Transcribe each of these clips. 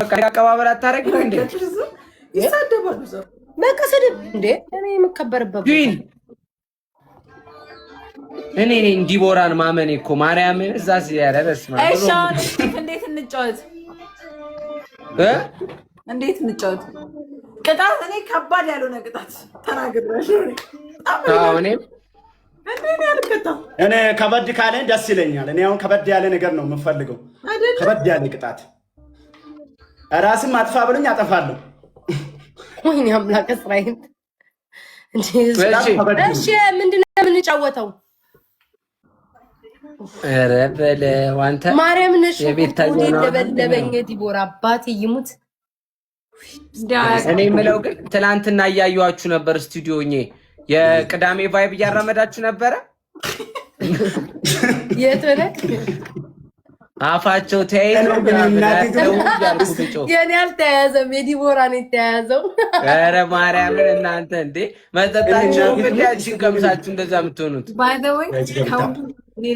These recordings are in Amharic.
አቀባበል አታረግም እንዴ? ይሳደባሉ። በቃ ስድብ እንዴ? እኔ የምከበርበት ግን እኔ ዲቦራን ማመኔ እኮ ማርያምን እዛ ሲያረስ ማለት ነው። እሺ እንዴት እንጫወት? እንዴት እንጫወት? ቅጣት እኔ ከባድ ያልሆነ ቅጣት ተናግሬያለሁ። እኔ ከበድ ካለ ደስ ይለኛል። እኔ አሁን ከበድ ያለ ነገር ነው የምፈልገው። ከበድ ያለ ቅጣት ራስም አጥፋ ብሎኝ አጠፋለሁ። ወይኔ አምላክ እስራኤል። እሺ ምንድን ነው የምንጫወተው? ኧረ በለው አንተ ማርያም ነሽ የደበደበኝ ዲቦራ አባቴ ይሙት። እኔ የምለው ግን ትናንትና እያየኋችሁ ነበር ስቱዲዮኜ የቅዳሜ ቫይብ እያራመዳችሁ ነበረ። የት ሆነ አፋቸው ተያይዘው የኔ አልተያያዘም፣ የዲቦራ ነው የተያያዘው። ኧረ ማርያምን እናንተ እንዴ መጠጣችሁ ብቻችን ቀምሳችሁ እንደዛ የምትሆኑት።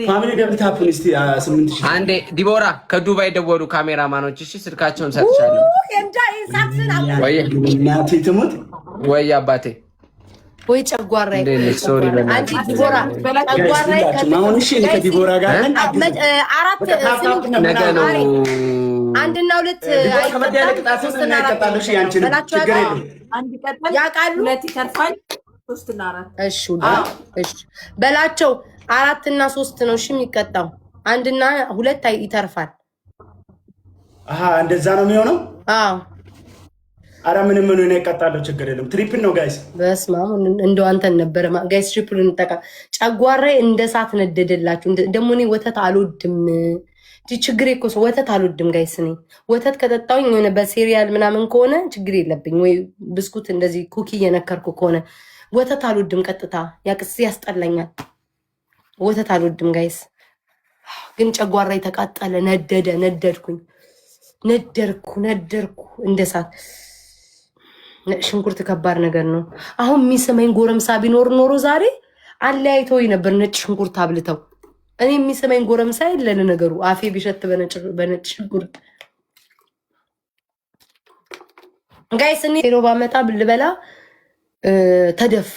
ፋሚሊ ደብልታፑን እስቲ 8000 አንዴ ዲቦራ ከዱባይ ደወሉ ካሜራማኖች። እሺ ስልካቸውን ሰጥቻለሁ። ወይ እናቴ ትሙት ወይ አባቴ ወይ ጨጓራዬ ሶሪ አንቺ ዲቦራ ጨጓራዬ አሁን እሺ ከዲቦራ ጋር አራት ነገ ነው አንድና ሁለት አይቀጣሉ። እሺ አንቺ ችግር የለም አንድ ቀጥል ያቃሉ ሁለት ይተርፋል 3 እና 4 እሺ እሺ በላቸው 4 እና 3 ነው እሺ የሚቀጣው 1 እና 2 ይተርፋል። እንደዛ ነው የሚሆነው። አዎ አረ ምንም ነው ይቀጣለው፣ ችግር የለም። ትሪፕል ነው ጋይስ። በስማም እንደው አንተን ነበር ጋይስ ትሪፕል እንጠቀም። ጨጓራዬ እንደ ሳት ነደደላችሁ። ደግሞ እኔ ወተት አልወድም። ችግር እኮ ወተት አልወድም ጋይስ። እኔ ወተት ከጠጣሁኝ የሆነ በሴሪያል ምናምን ከሆነ ችግር የለብኝ፣ ወይ ብስኩት እንደዚህ ኩኪ እየነከርኩ ከሆነ ወተት አልወድም። ቀጥታ ያስጠላኛል። ወተት አልወድም ጋይስ። ግን ጨጓራዬ ተቃጠለ፣ ነደድኩኝ፣ ነደርኩ እንደ ሳት። ሽንኩርት ከባድ ነገር ነው። አሁን የሚሰማኝ ጎረምሳ ቢኖር ኖሮ ዛሬ አለያይተውኝ ነበር። ነጭ ሽንኩርት አብልተው። እኔ የሚሰማኝ ጎረምሳ የለን ነገሩ። አፌ ቢሸት በነጭ ሽንኩርት ጋይስ። እኔ ሮ ባመጣ ብልበላ ተደፋ።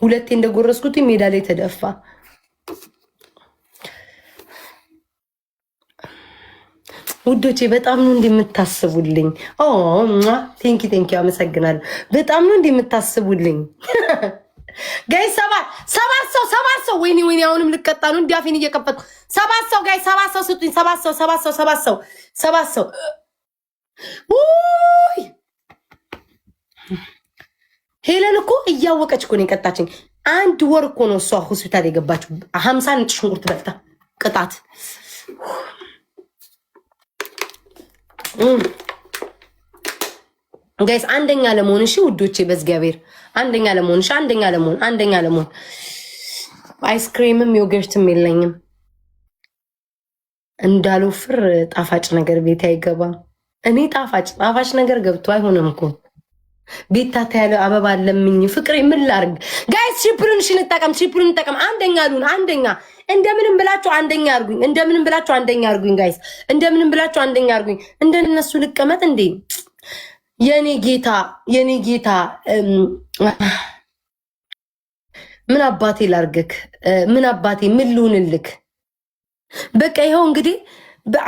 ሁለቴ እንደጎረስኩት ሜዳ ላይ ተደፋ። ውዶቼ በጣም ነው እንደምታስቡልኝ። ቴንኪ አመሰግናለሁ። በጣም ነው እንደምታስቡልኝ ጋይስ። ሰባት ሰው ወይኔ አሁንም ልቀጣ ነው። እንዲያፊን እየከፈቱ 7 ሰው ጋይስ፣ 7 ሰው ስጡኝ። 7 ሰው ውይ ሄለን እኮ እያወቀች እኮ ነው የቀጣችኝ። 1 ወር እኮ ነው እሷ ሆስፒታል የገባችው። 50 ነጭ ሽንኩርት በልታ ቅጣት። ጋይስ አንደኛ ለመሆን እሺ ውዶቼ፣ በእግዚአብሔር አንደኛ ለመሆን እሺ፣ አንደኛ ለመሆን አይስክሪምም ዮገርትም የለኝም። እንዳልወፍር ጣፋጭ ነገር ቤት አይገባም። እኔ ጣፋጭ ነገር ገብቶ አይሆንም እኮ ቤታ ታያለ አበባ ለምኝ ፍቅሬ ምን ላርግ ጋይስ? ትሪፕሉን እሺ እንጠቀም። አንደኛ ሉን እንደምንም ብላችሁ አንደኛ አርጉኝ ጋይስ፣ እንደምንም ብላችሁ አንደኛ አርጉኝ። እንደነሱ ልቀመጥ እንዴ? የኔ ጌታ ምን አባቴ ላርግክ? ምን ልሁንልክ? በቃ ይኸው እንግዲህ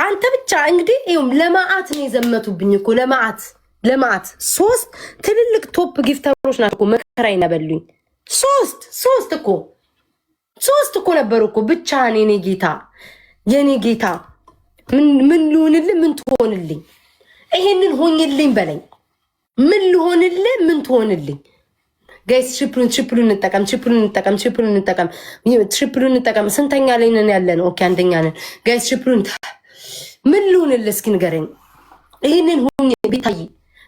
አንተ ብቻ እንግዲህ ይኸው ለማአት ነው የዘመቱብኝ እኮ ለማአት 3 ትልልቅ ቶፕ ጊፍተሮች ናቸው መከራዬን ያበሉኝ። 3 እኮ ነበሩ እኮ ብቻ። የኔ ጌታ ምን ልሆንልህ? ምን ትሆንልኝ? ይሄንን ሆኝልኝ በለኝ። ምን ልሆንልህ? ምን ትሆንልኝ? ጋይስ ትሪፕሉን እንጠቀም። ስንተኛ ላይ ነን ያለነው? ኦኬ አንደኛ ነን ጋይስ። ትሪፕሉን ምን ልሆንልህ? እስኪ ንገረኝ። ይሄንን ሆኝ ቤታዬ፣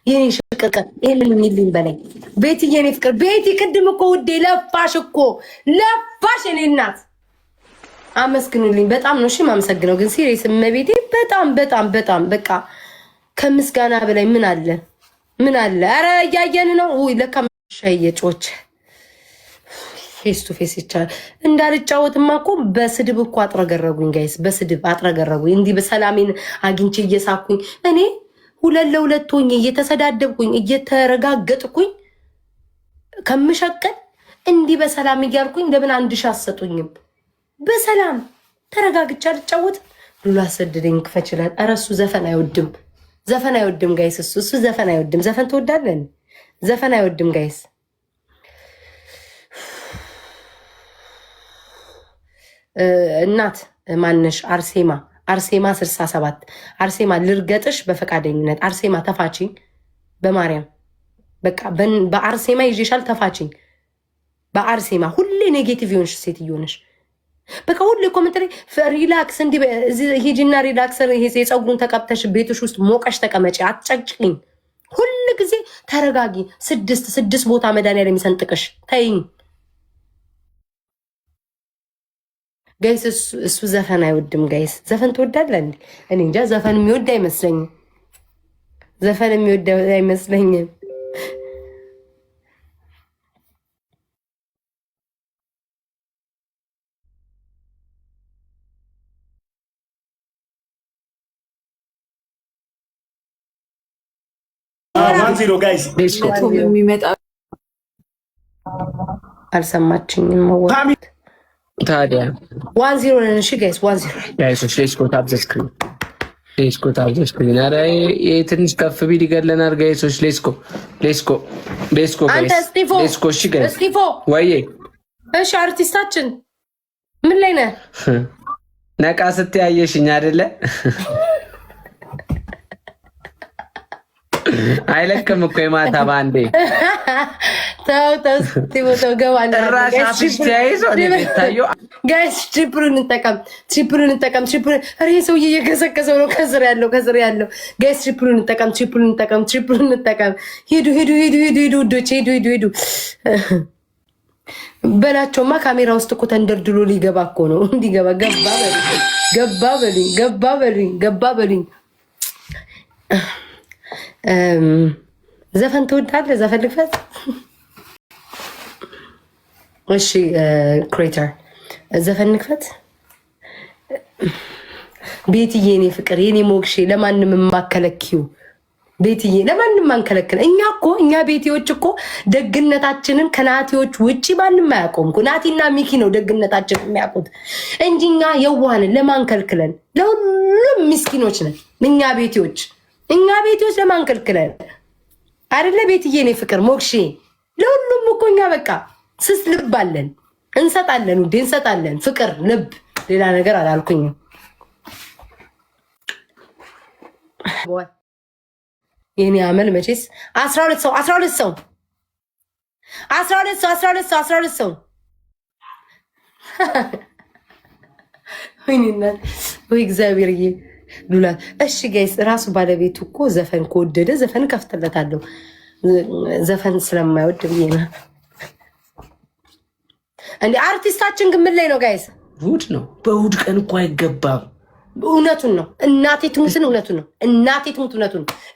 የኔ ሽቅቅ ይሄንን ሆኝልኝ በለኝ። ቤቲ የኔ ፍቅር፣ ቤቲ ቅድም እኮ ውዴ ለፋሽ የኔ እናት። አመስግኑልኝ። በጣም ነው እሺ ማመሰግነው። ግን ሲሪየስ እመቤቴ በጣም በቃ ከምስጋና በላይ ምን አለ? አረ እያየን ነው። ውይ ለካ ሸየጮች ፌስ ቱ ፌስ ይቻላል። እንዳልጫወትማ እኮ በስድብ እኮ አጥረገረጉኝ ጋይስ፣ በስድብ አጥረገረጉኝ። እንዲህ በሰላሜን አግኝቼ እየሳኩኝ እኔ ሁለት ለሁለት ሆኜ እየተሰዳደብኩኝ እየተረጋገጥኩኝ ከምሸቀል እንዲህ በሰላም እያልኩኝ ለምን 1000 አሰጡኝም? በሰላም ተረጋግቻ ልጫወት። ሉላ አሰደደኝ ክፈችላል። ኧረ እሱ ዘፈን አይወድም፣ ዘፈን አይወድም ጋይስ። እሱ ዘፈን አይወድም። ዘፈን ትወዳለን? ዘፈን አይወድም ጋይስ። እናት ማነሽ? አርሴማ 67 አርሴማ ልርገጥሽ በፈቃደኝነት። አርሴማ ተፋችኝ በማርያም በቃ በአርሴማ ይዤሻል። ተፋችኝ በአርሴማ። ሁሌ ኔጌቲቭ የሆንሽ ሴትዮ ነሽ። በቃ ሁሌ ኮሜንተሪ ሪላክስ እንዲ ሂጂና ሪላክሰር የፀጉሩን ተቀብተሽ ቤትሽ ውስጥ ሞቀሽ ተቀመጪ። አትጨቅጭቅኝ። ሁል ጊዜ ተረጋጊ። ስድስት ቦታ መድኃኒዓለም የሚሰንጥቅሽ ተይኝ ጋይስ። እሱ ዘፈን አይወድም ጋይስ። ዘፈን ትወዳለህ እንዴ? እኔ እንጃ። ዘፈን የሚወድ አይመስለኝም። ዘፈን የሚወድ አይመስለኝም። አልሰማችኝም። ታዲያ 1-0 ነን። እሺ ጋይስ 1-0 ጋይሶች ሌትስ ጎ ታፕ ዘ ስክሪን ሌትስ ጎ ታፕ ዘ ስክሪን። ኧረ ትንሽ ከፍ ቢል ይገለናል ጋይሶች። ሌትስ ጎ ጋይስ ሌትስ ጎ። እሺ ጋይስ እስጢፎ ወይዬ። እሺ አርቲስታችን ምን ላይ ነህ? ነቃ ስትያየሽኝ አይደለ? አይለቅም እኮ የማታ ባንዴ ተው ገባለሁ። ጋይስ ትሪፕሉን እንጠቀም። ይሄ ሰውዬ እየገሰገሰው ነው። ከስር ያለው ጋይስ ትሪፕሉን እንጠቀም። ሂዱ ውዶች፣ ሂዱ በላቸውማ። ካሜራ ውስጥ እኮ ተንደርድሎ ሊገባ እኮ ነው። እንዲገባ ገባ በሉኝ። ዘፈን ትወዳለህ? ዘፈን ልክፈት? እሺ ክሬተር ዘፈን ንክፈት። ቤትዬ የኔ ፍቅር የኔ ሞግሼ ለማንም የማከለኪው ቤትዬ ለማንም አንከለክል። እኛ ቤቴዎች እኮ ደግነታችንን ከናቲዎች ውጪ ማንም አያውቀውም። ናቲና ሚኪ ነው ደግነታችንን የሚያውቁት እንጂ እኛ የዋህንን ለማንከልክለን ለሁሉም ምስኪኖች ነን እኛ ቤቴዎች ለማንከልክለን አይደለ? ቤትዬ የኔ ፍቅር ሞግሼ ለሁሉም እኮ እኛ በቃ ስስ ልብ አለን፣ እንሰጣለን፣ ውዴ እንሰጣለን። ፍቅር ልብ፣ ሌላ ነገር አላልኩኝም። የኔ አመል መቼስ 12 ሰው ወይ እግዚአብሔርዬ ሉላት። እሺ ጋይስ ራሱ ባለቤቱ እኮ ዘፈን ከወደደ ዘፈን ከፍትለታለሁ። ዘፈን ስለማይወድ ብዬ ነው እንዴ። አርቲስታችን ግን ምን ላይ ነው ጋይስ? እሑድ ነው። በእሑድ ቀን እኮ አይገባም። እውነቱን ነው። እናቴ ትሙትን እውነቱን ነው።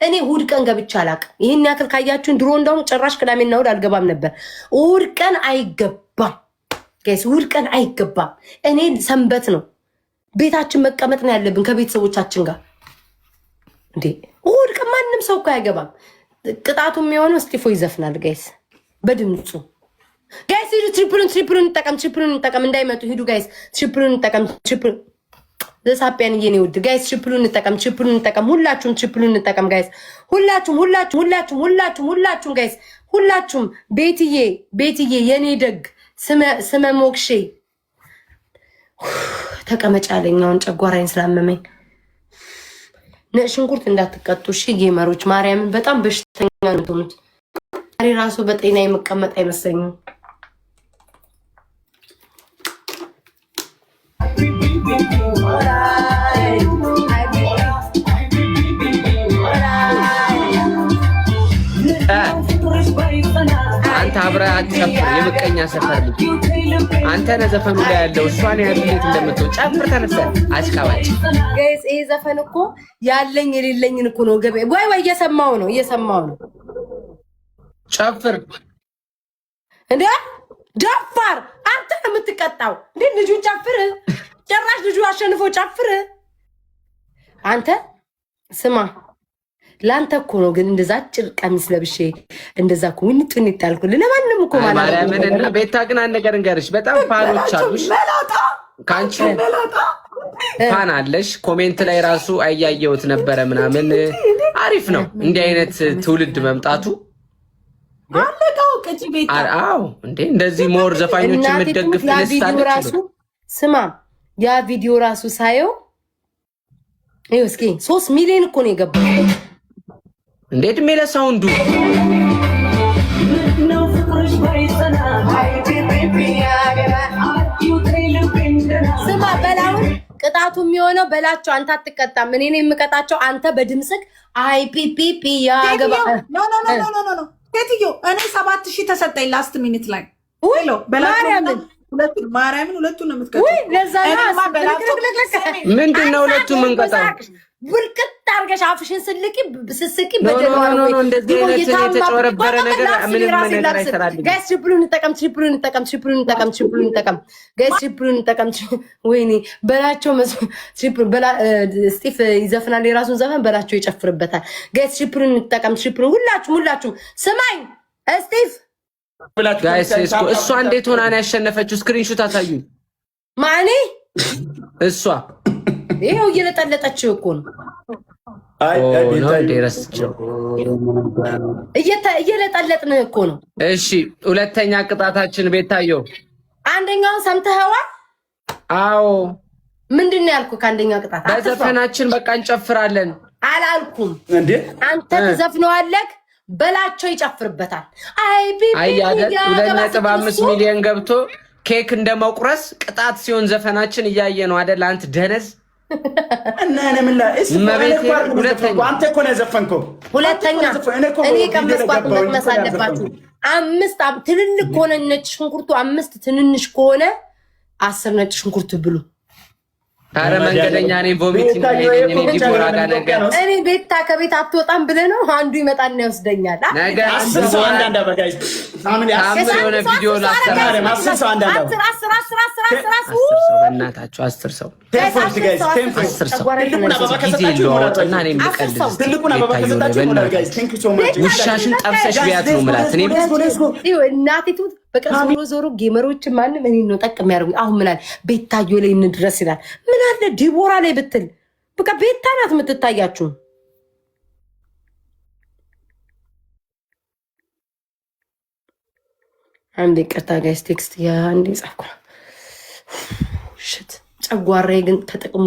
እኔ እሑድ ቀን ገብቼ አላቅም። ይህን ያክል ካያችሁን ድሮ እንደውም ጭራሽ ቅዳሜና እሑድ አልገባም ነበር። እሑድ ቀን አይገባም ጋይስ፣ እሑድ ቀን አይገባም። እኔ ሰንበት ነው ቤታችን መቀመጥ ነው ያለብን ከቤተሰቦቻችን ጋር እንዴ። እሑድ ቀን ማንም ሰው እኮ አይገባም። ቅጣቱ የሚሆነው እስጢፎ ይዘፍናል ጋይስ በድምፁ። ጋይስ ሂዱ፣ ትሪፕሉን እንጠቀም እንዳይመጡ ሂዱ ጋይስ። ትሪፕሉን እንጠቀም። ዘሳፒያን እየኔ ውድ ጋይስ ትሪፕሉን እንጠቀም። ሁላችሁም ትሪፕሉን እንጠቀም ጋይስ። ሁላችሁም ጋይስ ሁላችሁም። ቤትዬ የኔ ደግ ስመ ሞግሼ ተቀመጫለኝ። አሁን ጨጓራዬን ስላመመኝ ሽንኩርት እንዳትቀጡ እሺ ጌመሮች። ማርያምን በጣም በሽተኛ ነው የምትሆኑት። ዛሬ ራሱ በጤና የመቀመጥ አይመስለኝም። አንተ አብረህ አትጨፍር። የምቀኛ ሰፈር ልጅ አንተ ነህ ዘፈኑ ላይ ያለው። እሷን ያሉት እንደምትሆን ጨፍር። ተነሳ አስካባጭ ጋይስ። ይሄ ዘፈን እኮ ያለኝ የሌለኝን እኮ ነው። ገበያ ወይ እየሰማው ነው ጨፍር እንዴ። ደፋር አንተ ነው የምትቀጣው እንዴ? ልጁን ጨፍር። ጭራሽ ልጁ አሸንፎ ጨፍር። አንተ ስማ ላንተ እኮ ነው ግን እንደዛ አጭር ቀሚስ ለብሼ እንደዛ እኮ ዊንጥን ይጣልኩል ለማንም እኮ ማለት ማርያምን እና ቤታ ግን አንድ ነገር እንገርሽ በጣም ፋኖች አሉሽ ካንቺ ፋን አለሽ ኮሜንት ላይ ራሱ አያየውት ነበረ ምናምን አሪፍ ነው እንዲህ አይነት ትውልድ መምጣቱ አለቃው ከጂ ቤታ አዎ እንዴ እንደዚህ ሞር ዘፋኞች የምትደግፍ ልስታለች ስማ ያ ቪዲዮ ራሱ ሳየው እስኪ 3 ሚሊዮን እኮ ነው የገባው እንዴት ሜለ ሳውንዱ ስማ በላውን ቅጣቱ የሚሆነው በላቸው አንተ አትቀጣም እኔ ነኝ የምቀጣቸው አንተ በድምጽክ አይ ፒፒፒ ያገባ ኖ ቴትዮ እኔ 7000 ተሰጠኝ ላስት ሚኒት ላይ ሄሎ ማርያምን ሁለቱን ነው የምትቀጣው ወይ ለዛ ምንድነው ሁለቱን መንቀጣው ብልቅጥ አርገሽ አፍሽን ስስቂ በደረው እንደዚህ አይነት የተጨወረበረ ነገር ምንም ነገር አይሰራልኝ ጋይስ ትሪፕሉን ተጠቀም ጋይስ ትሪፕሉን ተጠቀም ወይኔ በላቸው ትሪፕል በላ ስቲፍ ይዘፍናል የራሱን ዘፈን በላቸው ይጨፍርበታል ጋይስ ትሪፕሉን ተጠቀም ሁላችሁም ስማኝ ስቲፍ ጋይስ እሷ እንዴት ሆና ነው ያሸነፈችው ስክሪንሾት አሳዩኝ ማኔ እሷ ይሄው እየለጠለጠችው እኮ ነው አይ ደረስቸው እየለጠለጥን እኮ ነው እሺ ሁለተኛ ቅጣታችን ቤታየው አንደኛውን ሰምተኸዋል አዎ ምንድነው ያልኩ ከአንደኛ ቅጣት በዘፈናችን በቃ እንጨፍራለን አላልኩም እንዴ አንተ ትዘፍነዋለህ በላቸው ይጨፍርበታል አይ ቢቢ አያደ 2.5 ሚሊዮን ገብቶ ኬክ እንደመቁረስ ቅጣት ሲሆን ዘፈናችን እያየ ነው አይደል አንተ ደነዝ እና እኔ ምን ላይ አንተ እኮ ነው ዘፈንከው ሁለተኛ እኔ ከመስቋት መሳለባችሁ 5 ትንንሽ ከሆነ ነጭ ሽንኩርቱ 5 ትንንሽ ከሆነ 10 ነጭ ሽንኩርት ብሉ አረ መንገደኛ ነኝ ቮሚቲንግ ነኝ ዲቦራ ጋር ነገር እኔ ቤታ ከቤት አትወጣም ብለህ ነው አንዱ ይመጣና ይወስደኛል ነገ 10 ሰው አንድ በጋይስ ሳምንት የሆነ ቪዲዮ ላሰራ 10 ሰው አንድ 10 በእናታችሁ 10 ሰው ቴምፖርት ጋይስ 10 ሰው እና እኔ ልቀልድ ትልቁን አበባ ከሰጣችሁ ነው ጋይስ ቴንክ ዩ ሶ ማች ውሻሽን ጠብሰሽ ቢያት ነው ማለት እኔ እናቲቱ በቃ ዞሮ ጌመሮች ማንም እኔ ነው ጠቅ የሚያደርጉ አሁን ምን አለ ቤታዮ ላይ እንድረስ ይላል ምን አለ ዲቦራ ላይ ብትል በቃ ቤታ ናት የምትታያችሁ አንዴ ቀጣ ጋይስ ቴክስት ያ አንዴ ጻፍኩ ሽት ጨጓራዬ ግን ተጠቅሙ